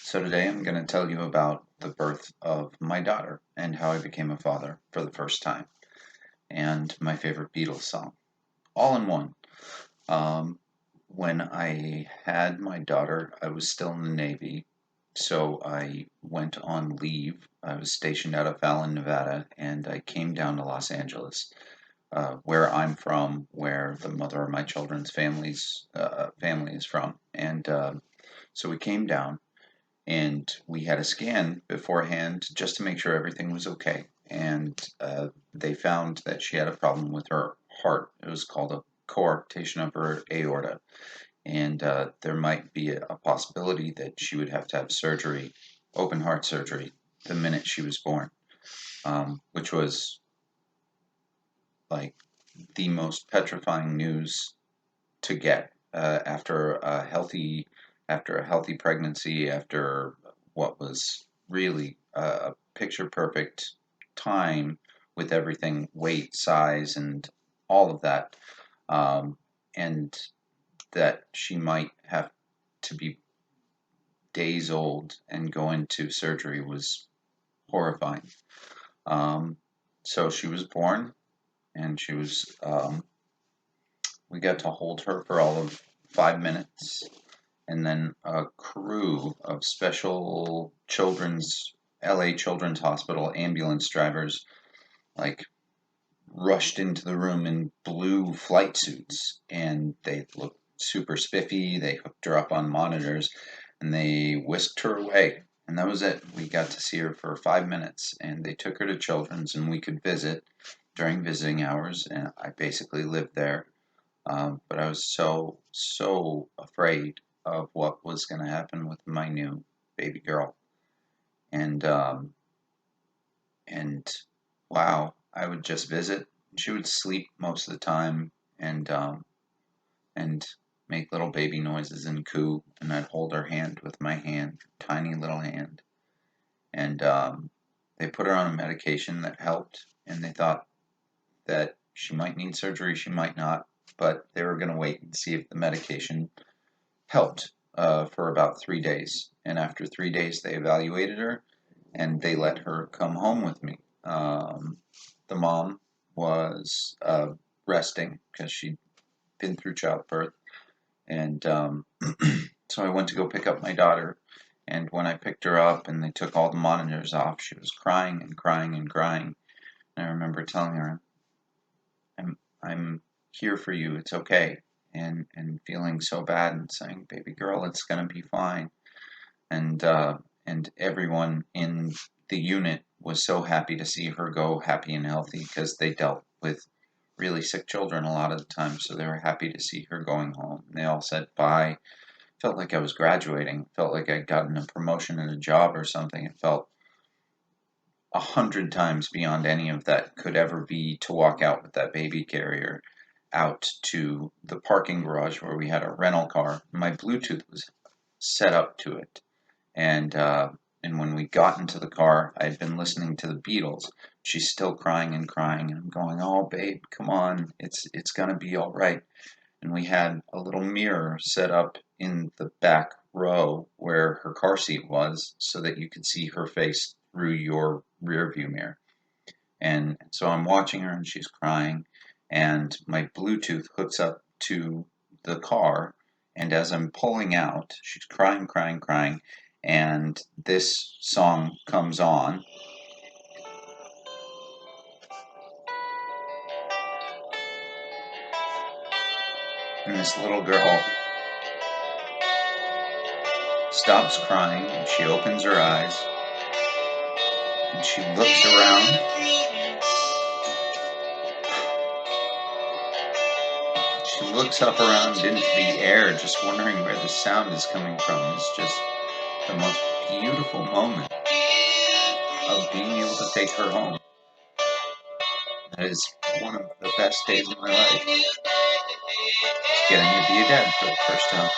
So today I'm going to tell you about the birth of my daughter and how I became a father for the first time, and my favorite Beatles song, all in one. Um, when I had my daughter, I was still in the Navy, so I went on leave. I was stationed out of Fallon, Nevada, and I came down to Los Angeles, where I'm from, where the mother of my children's family is from, and so we came down and we had a scan beforehand just to make sure everything was okay. And they found that she had a problem with her heart. It was called a coarctation of her aorta, and there might be a possibility that she would have to have surgery, open heart surgery, the minute she was born, which was like the most petrifying news to get after a healthy pregnancy, after what was really a picture perfect time with everything, weight, size, and all of that, and that she might have to be days old and go into surgery was horrifying. Um, so she was born, and we got to hold her for all of 5 minutes, and then a crew of special LA Children's Hospital ambulance drivers like rushed into the room in blue flight suits, and they looked super spiffy. They hooked her up on monitors, and they whisked her away. And that was it. We got to see her for 5 minutes, and they took her to Children's, and we could visit during visiting hours. And I basically lived there, but I was so afraid of what was going to happen with my new baby girl. And and wow, I would just visit. She would sleep most of the time, and make little baby noises and coo, and I'd hold her hand with my hand, tiny little hand. And they put her on a medication that helped, and they thought that she might need surgery, she might not, but they were going to wait and see if the medication helped for about 3 days. And after 3 days, they evaluated her and they let her come home with me. The mom was resting because she'd been through childbirth. And so I went to go pick up my daughter. And when I picked her up and they took all the monitors off, she was crying and crying and crying. And I remember telling her, I'm here for you. It's okay. And feeling so bad and saying, baby girl, it's gonna be fine. And everyone in the unit was so happy to see her go happy and healthy because they dealt with really sick children a lot of the time. So they were happy to see her going home. And they all said bye. Felt like I was graduating. Felt like I'd gotten a promotion in a job or something. It felt 100 times beyond any of that could ever be to walk out with that baby carrier out to the parking garage where we had a rental car. My Bluetooth was set up to it, and when we got into the car, I had been listening to the Beatles. She's still crying and crying, and I'm going, "Oh, babe, come on, it's gonna be all right." And we had a little mirror set up in the back row where her car seat was, so that you could see her face through your rear view mirror. And so I'm watching her and she's crying, and my Bluetooth hooks up to the car. And as I'm pulling out, she's crying, crying, crying, and this song comes on. And this little girl stops crying and she opens her eyes and she looks around. She looks up around into the air, just wondering where the sound is coming from. It's just the most beautiful moment of being able to take her home. That is one of the best days of my life. Getting to be a dad for the first time.